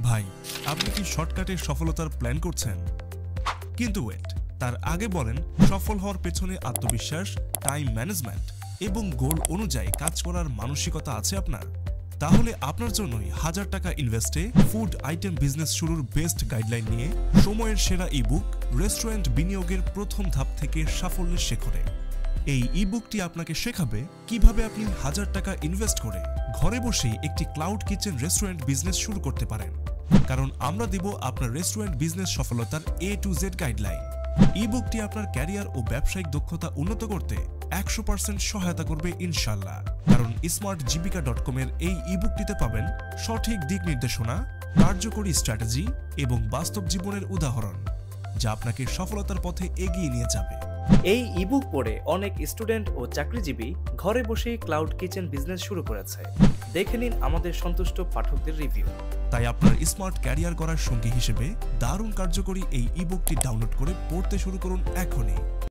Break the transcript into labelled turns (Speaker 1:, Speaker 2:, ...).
Speaker 1: ভাই, আপনি কি শর্টকাটের সফলতার প্ল্যান করছেন? কিন্তু ওয়েট, তার আগে বলেন, সফল হওয়ার পেছনে আত্মবিশ্বাস, টাইম ম্যানেজমেন্ট এবং গোল অনুযায়ী কাজ করার মানসিকতা আছে আপনার? তাহলে আপনার জন্যই 1000 টাকা ইনভেস্টে ফুড আইটেম বিজনেস শুরুর বেস্ট গাইডলাইন নিয়ে সময়ের সেরা ইবুক রেস্টুরেন্ট বিনিয়োগের প্রথম ধাপ থেকে সাফল্যের শিখরে। এই ইবুকটি আপনাকে শেখাবে কিভাবে আপনি 1000 টাকা ইনভেস্ট করে ঘরে বসেই একটি ক্লাউড কিচেন রেস্টুরেন্ট বিজনেস শুরু করতে পারেন। কারণ আমরা দিব আপনার রেস্টুরেন্ট বিজনেস সফলতার A to Z গাইডলাইন। ইবুকটি আপনার ক্যারিয়ার ও ব্যবসায়িক দক্ষতা উন্নত করতে 100% সহায়তা করবে ইনশাল্লাহ। কারণ smartjibika.com এর এই ইবুকটিতে পাবেন সঠিক দিক নির্দেশনা, কার্যকরী স্ট্র্যাটেজি এবং বাস্তব জীবনের উদাহরণ, যা আপনাকে সফলতার পথে এগিয়ে নিয়ে যাবে।
Speaker 2: এই ইবুক পড়ে অনেক স্টুডেন্ট ও চাকরিজীবী ঘরে বসেই ক্লাউড কিচেন বিজনেস শুরু করেছে। দেখে নিন আমাদের সন্তুষ্ট পাঠকদের রিভিউ।
Speaker 1: তাই আপনার স্মার্ট ক্যারিয়ার করার সঙ্গী হিসেবে দারুণ কার্যকরী এই ইবুকটি ডাউনলোড করে পড়তে শুরু করুন এখনই।